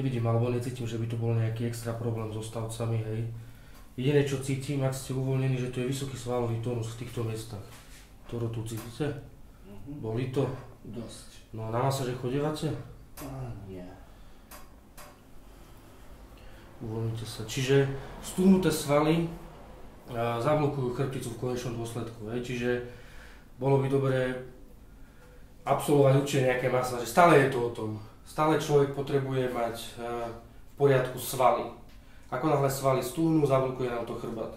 nevidím alebo necítim, že by to bol nejaký extra problém so stavcami, hej. Jediné, čo cítim, ak ste uvoľnení, že to je vysoký svalový tónus v týchto miestach. Ktorú tu cítite? Boli to? Dosť. No a na masáže chodívate? Nie. Uvoľnite sa. Čiže stúhnuté svaly zablokujú chrbticu v konečnom dôsledku. Čiže bolo by dobré absolvovať určite nejaké masáže. Stále je to o tom. Stále človek potrebuje mať v poriadku svaly. Ako náhle svaly stúhnú, zablokuje nám to chrbát.